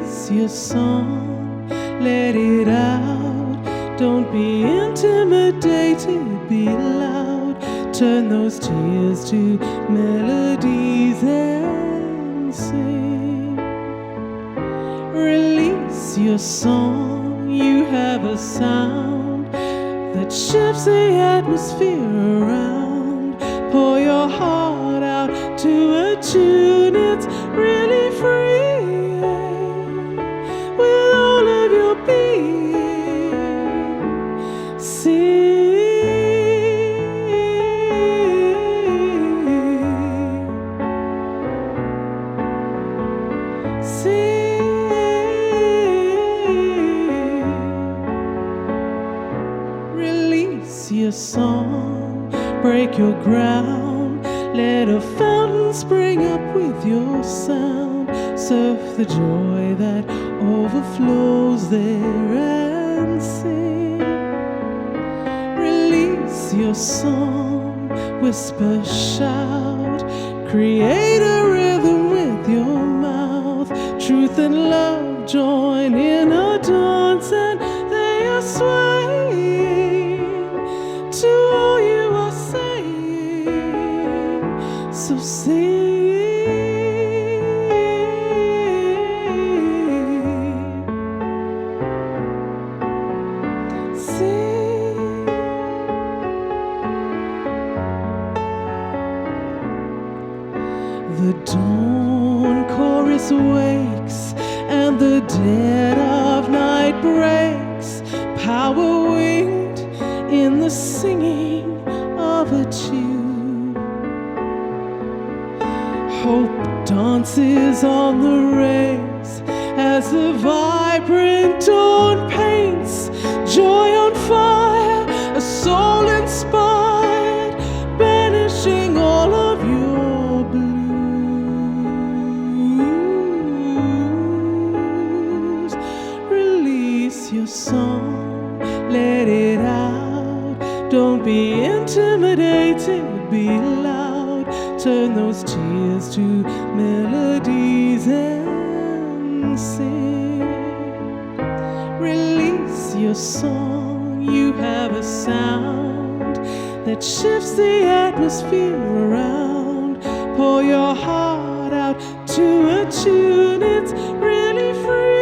Release your song, let it out. Don't be intimidated, be loud. Turn those tears to melodies and sing. Release your song, you have a sound that shifts the atmosphere around. Pour your heart out to a tune, it's really free. With all of your being, sing. Release your song, break your ground. Let a fountain spring up with your sound. Surf the joy that overflows there and sing. Release your song, whisper, shout. Create a rhythm with your mouth. Truth and love join in a dance, and they are swaying to all you are saying. So sing. Sing. The dawn chorus wakes and the dead of night breaks, power winged in the singing of a tune. Hope dances on the rays as the vibrant dawn paints. Joy on fire, a soul inspired, banishing all of your blues. Release your song, let it out. Don't be intimidated, be loud. Turn those tears to melodies and sing. Release your song, you have a sound that shifts the atmosphere around. Pour your heart out to a tune, it's really free.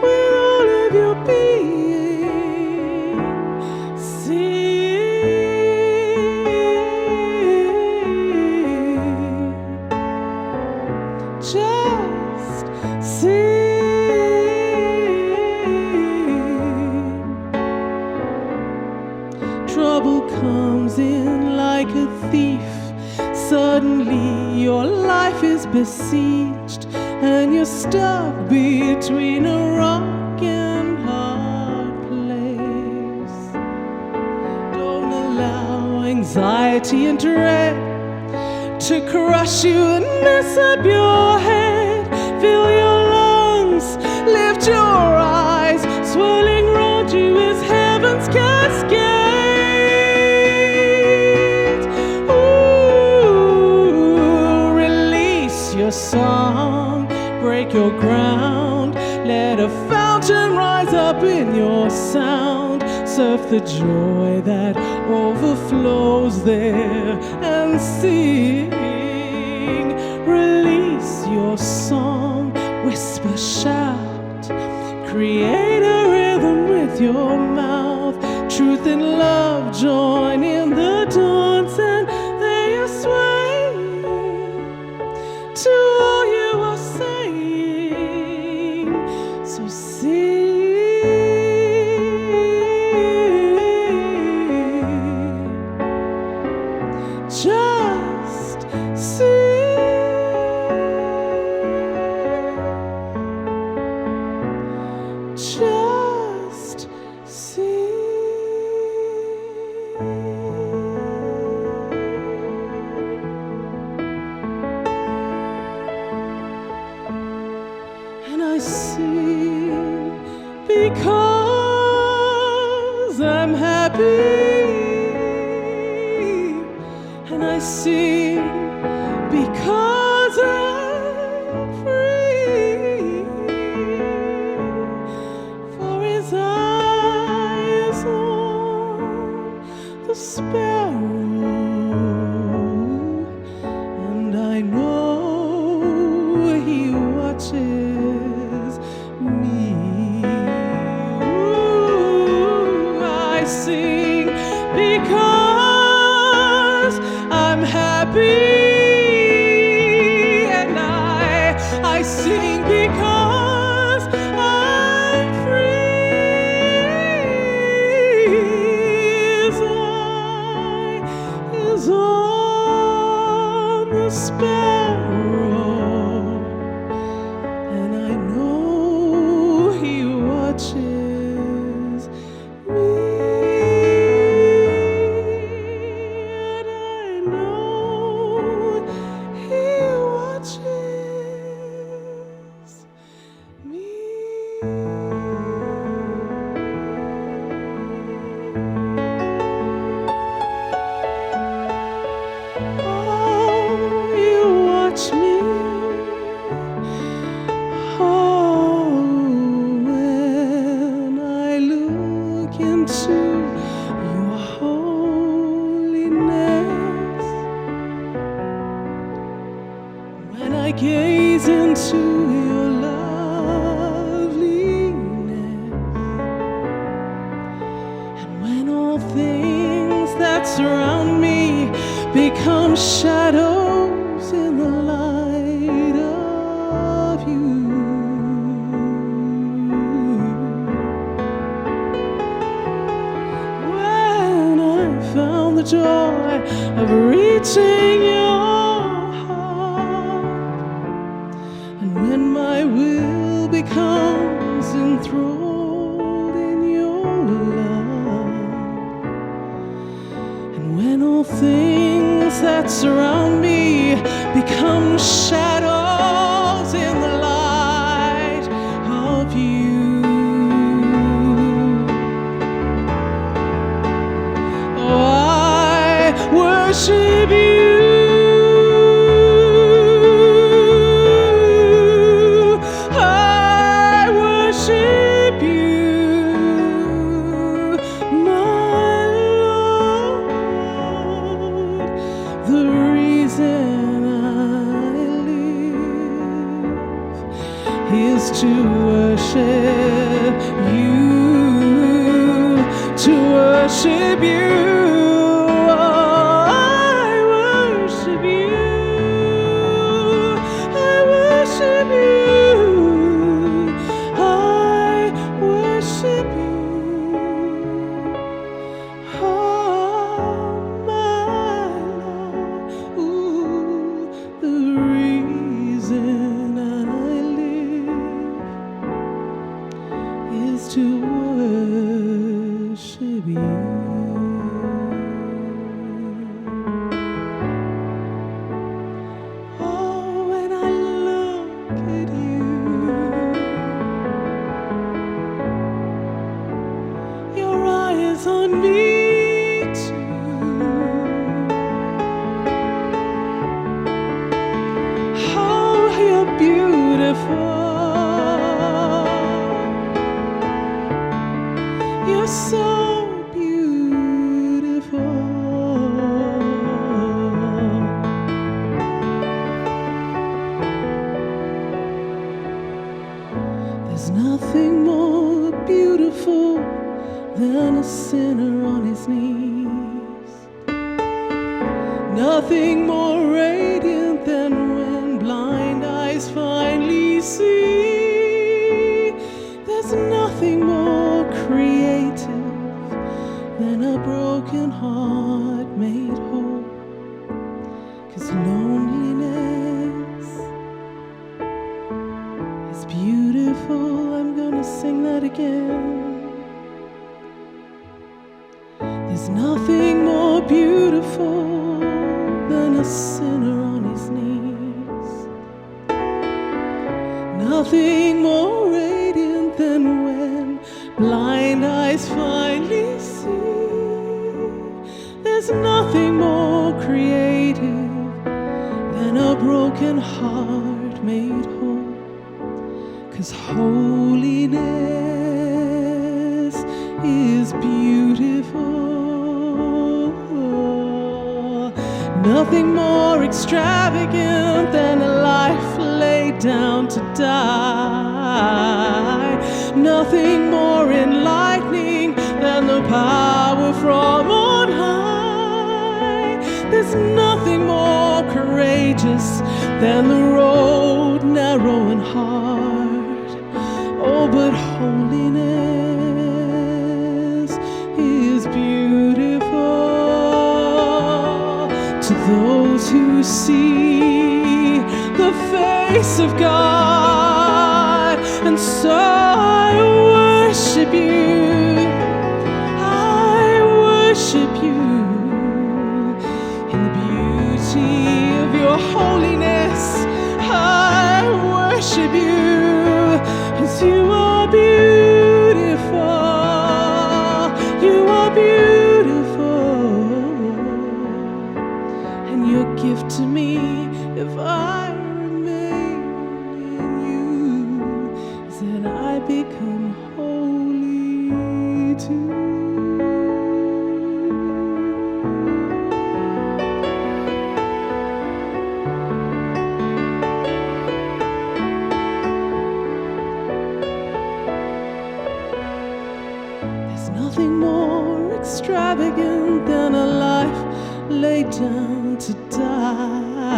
With all of your being, sing. Just sing. Trouble comes in like a thief. Suddenly your life is besieged, and you're stuck between a rock and hard place. Don't allow anxiety and dread to crush you and mess up your head. Fill your lungs, lift your eyes. Swirling round you is heaven's cascade. Your song, break your ground. Let a fountain rise up in your sound. Surf the joy that overflows there and sing. Release your song, whisper, shout. Create a rhythm with your mouth. Truth and love join in the dance, and they are swaying to all you are saying. So sing. Just sing. Just sing. And I sing because I'm happy, and I sing because I'm free. because I'm free. His eye is on the sparrow, and I know He watches me. And I know He watches me. Oh, You watch me. Oh, when I look into Your holiness, when I gaze into Your loveliness, and when all things that surround me become shadows in the light of You, when I found the joy of reaching Your heart, and when my will becomes enthralled in Your love, and when all things that surround me become shadows in the light of You, oh, I worship You. I worship You, my Lord. The reason I live is to worship You, to worship You. I worship You, I worship You, I worship You. Oh, my Lord, ooh, the reason I live is to worship You. Oh, when I look at You, Your eye is on me too. Oh, You're beautiful. You're so beautiful. There's nothing more beautiful than a sinner on his knees. Nothing more radiant than when blind eyes finally see. There's nothing more creative than a broken heart made whole. 'Cause loneliness is beautiful. I'm gonna sing that again. There's nothing more beautiful than a sinner on his knees. Nothing more radiant than when blind eyes finally see. There's nothing more creative than a broken heart made whole. 'Cause holiness is beautiful. Nothing more extravagant than a life laid down to die. Nothing more enlightening than the power from on high. There's nothing more courageous than the road narrow and hard. Oh, but holiness is beautiful to those who see the face of God. And so I worship you, I worship you in the beauty of your holiness. I worship you, 'cause you are beautiful, you are beautiful. And your gift to me, if I remain in you, is that I become holy too. There's nothing more extravagant than a life laid down to die.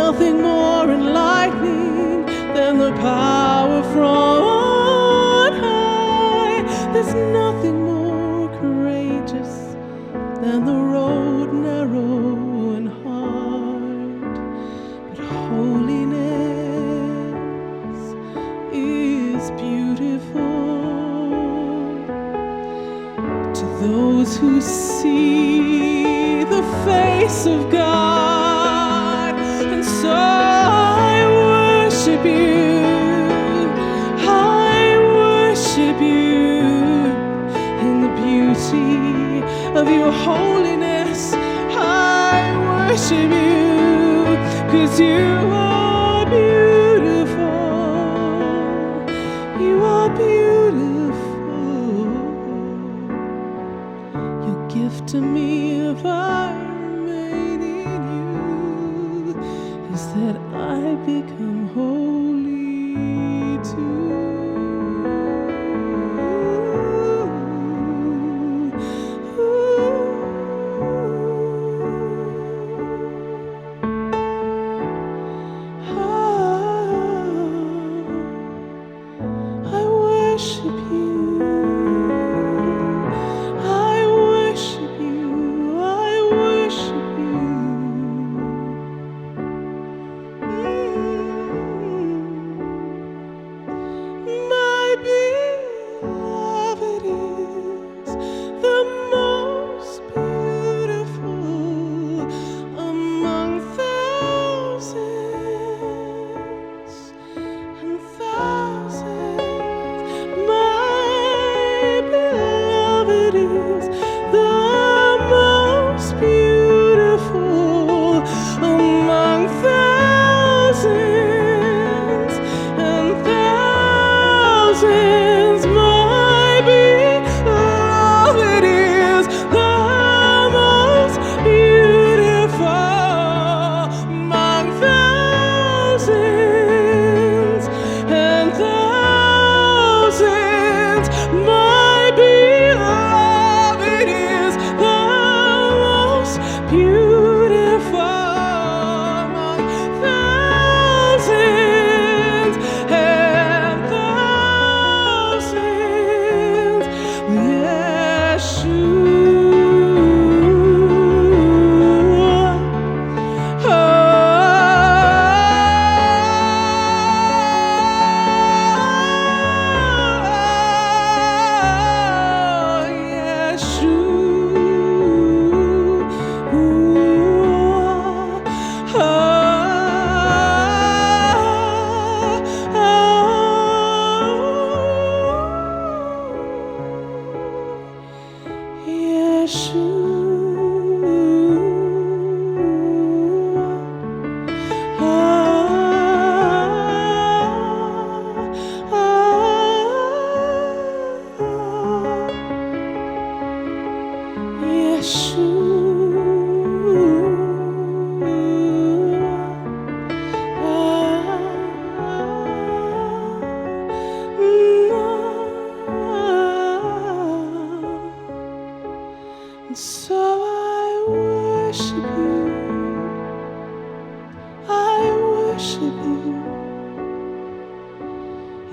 Nothing more enlightening than the power from on high. There's nothing more courageous than the road narrow and hard. But holiness is beautiful to those who see the face of God. And so I worship you, I worship you in the beauty of your holiness. I worship you, 'cause you are beautiful, you are beautiful. Your gift to me, if I remain in you, is that I become holy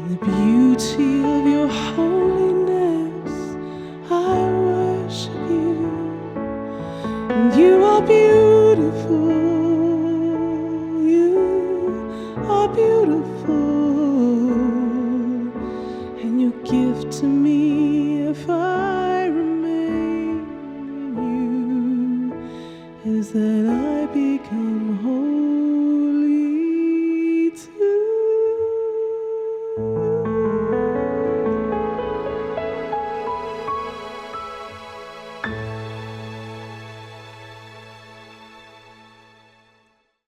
the beauty of your holiness, I worship you. And you are beautiful, you are beautiful. And your gift to me, if I remain in you, is that